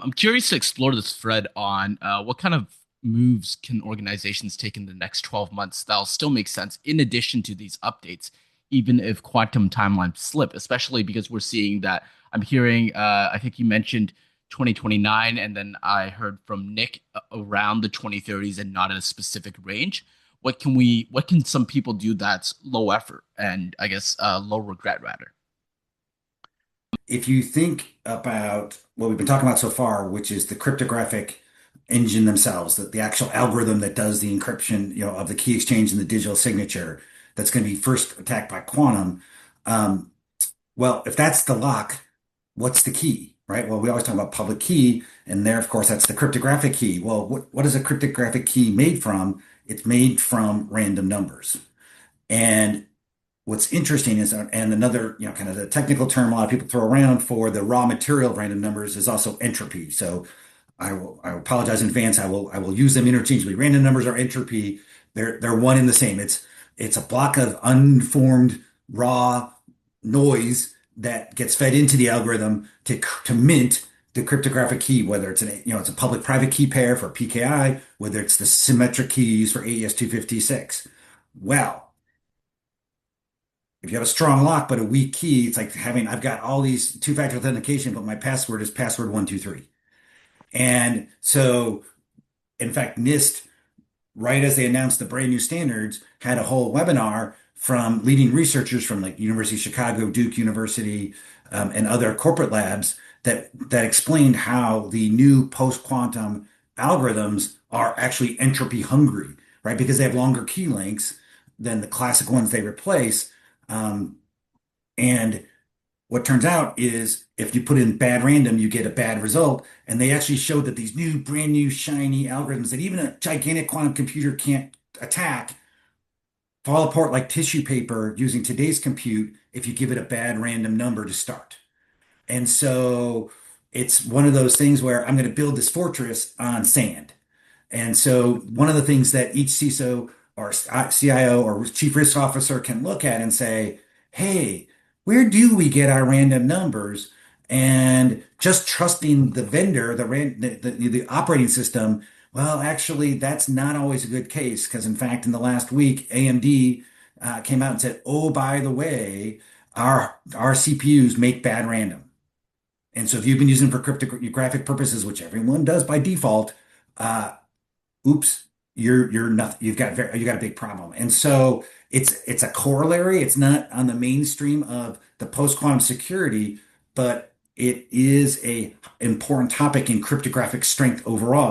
I'm curious to explore this thread on what kind of moves can organizations take in the next 12 months that'll still make sense in addition to these updates, even if quantum timelines slip, especially because we're seeing that I'm hearing, I think you mentioned 2029, and then I heard from Nick around the 2030s and not in a specific range. What can some people do that's low effort and I guess low regret rather? If you think about what we've been talking about so far, which is the cryptographic engine themselves, the actual algorithm that does the encryption, of the key exchange and the digital signature, that's going to be first attacked by quantum. Um, well, if that's the lock, what's the key, right? Well, we always talk about public key, and there, of course, that's the cryptographic key. Well, what is a cryptographic key made from? It's made from random numbers. And what's interesting is, and another, kind of the technical term a lot of people throw around for the raw material of random numbers is also entropy. So I apologize in advance. I will use them interchangeably. Random numbers are entropy. They're one and the same. It's a block of unformed raw noise that gets fed into the algorithm to mint the cryptographic key, whether it's a public-private key pair for PKI, whether it's the symmetric keys for AES-256. Well, if you have a strong lock but a weak key, it's like I've got all these two-factor authentication, but my password is password 123. And so, in fact, NIST, right as they announced the brand new standards, had a whole webinar from leading researchers from like University of Chicago, Duke University, and other corporate labs that explained how the new post-quantum algorithms are actually entropy hungry, right? Because they have longer key lengths than the classic ones they replace. Um, and what turns out is if you put in bad random, you get a bad result. And they actually showed that these new, brand new, shiny algorithms that even a gigantic quantum computer can't attack fall apart like tissue paper using today's compute if you give it a bad random number to start. And so it's one of those things where I'm going to build this fortress on sand. And so one of the things that each CISO or CIO or chief risk officer can look at and say, hey, where do we get our random numbers? And just trusting the vendor, the operating system, well, actually, that's not always a good case because, in fact, in the last week, AMD came out and said, oh, by the way, our CPUs make bad random. And so if you've been using them for cryptographic purposes, which everyone does by default, uh, oops, you're not you got a big problem. And so it's a corollary. It's not on the mainstream of the post-quantum security, but it is a important topic in cryptographic strength overall.